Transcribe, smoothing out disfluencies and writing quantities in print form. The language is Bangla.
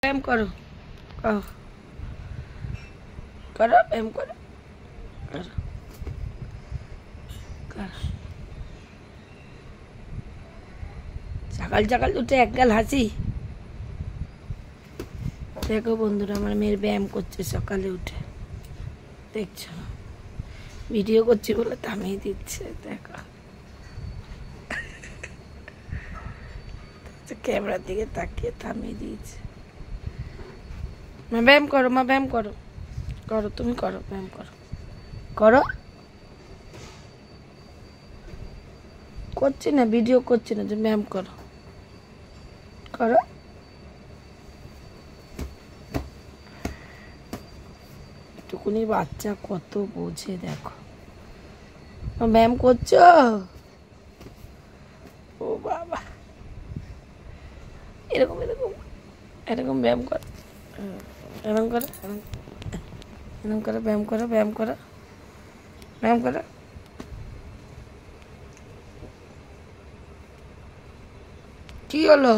ব্যায়াম করো, করো, করো, ব্যায়াম করো, করো, করো। সকাল সকাল উঠে একগাল হাসি। দেখো বন্ধুরা, আমার মেয়ের ব্যায়াম করছে সকালে উঠে, দেখছো? ভিডিও করছি বলে থামিয়ে দিচ্ছে, দেখো ক্যামেরার দিকে তাকিয়ে থামিয়ে দিয়েছে। মা ব্যায়াম করো, মা ব্যায়াম করো, করো, তুমি করো, ব্যায়াম করো, করো। করছি না, ভিডিও করছি না, তুমি ব্যায়াম করো, করো। একটুকুনি বাচ্চা কত বোঝে, দেখো। ব্যায়াম করছো? ও বাবা, এরকম এরকম এরকম ব্যায়াম করো, এরকম করো, এরকম করো, ব্যায়াম করো, ব্যায়াম করো, ব্যায়াম করো। কি হলো?